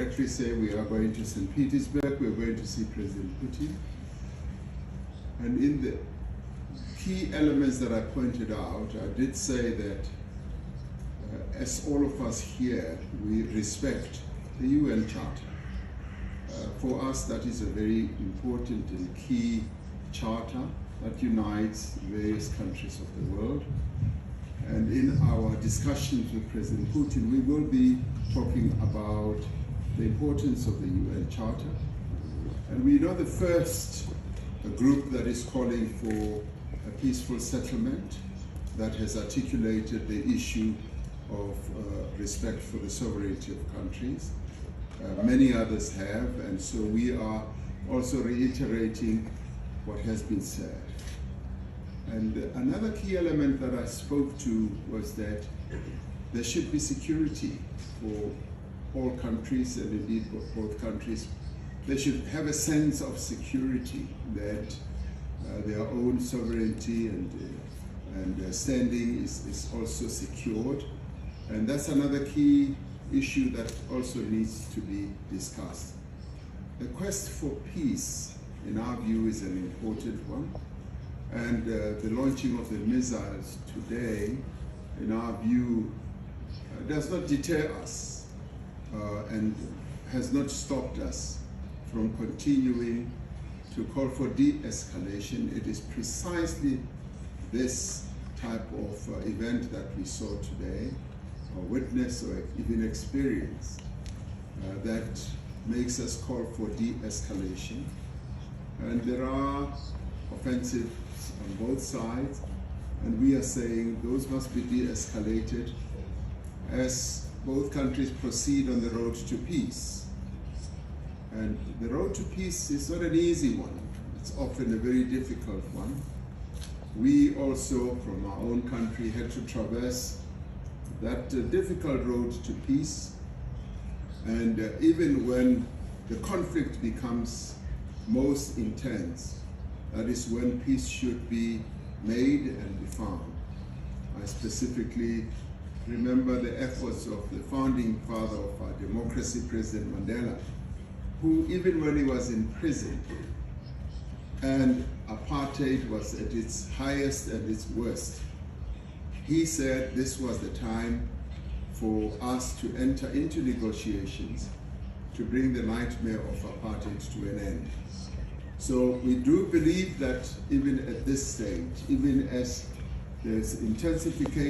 Directly say we are going to St. Petersburg, we're going to see President Putin. And in the key elements that I pointed out, I did say that as all of us here, we respect the UN Charter. For us, that is a very important and key charter that unites various countries of the world. And in our discussions with President Putin, we will be talking about the importance of the UN Charter. And we know the first group that is calling for a peaceful settlement, that has articulated the issue of respect for the sovereignty of countries. Many others have, and so we are also reiterating what has been said. And another key element that I spoke to was that there should be security for all countries, and indeed both countries. They should have a sense of security that their own sovereignty and standing is also secured. And that's another key issue that also needs to be discussed. The quest for peace, in our view, is an important one. And the launching of the missiles today, in our view, does not deter us and has not stopped us from continuing to call for de-escalation. It is precisely this type of event that we saw today, or witness, or even experience, that makes us call for de-escalation. And there are offensives on both sides, and we are saying those must be de-escalated as both countries proceed on the road to peace. And the road to peace is not an easy one. It's often a very difficult one. We also, from our own country, had to traverse that difficult road to peace. And even when the conflict becomes most intense, that is when peace should be made and be found. I specifically remember the efforts of the founding father of our democracy, President Mandela, who, even when he was in prison and apartheid was at its highest and its worst, he said this was the time for us to enter into negotiations to bring the nightmare of apartheid to an end. So we do believe that even at this stage, even as there's intensification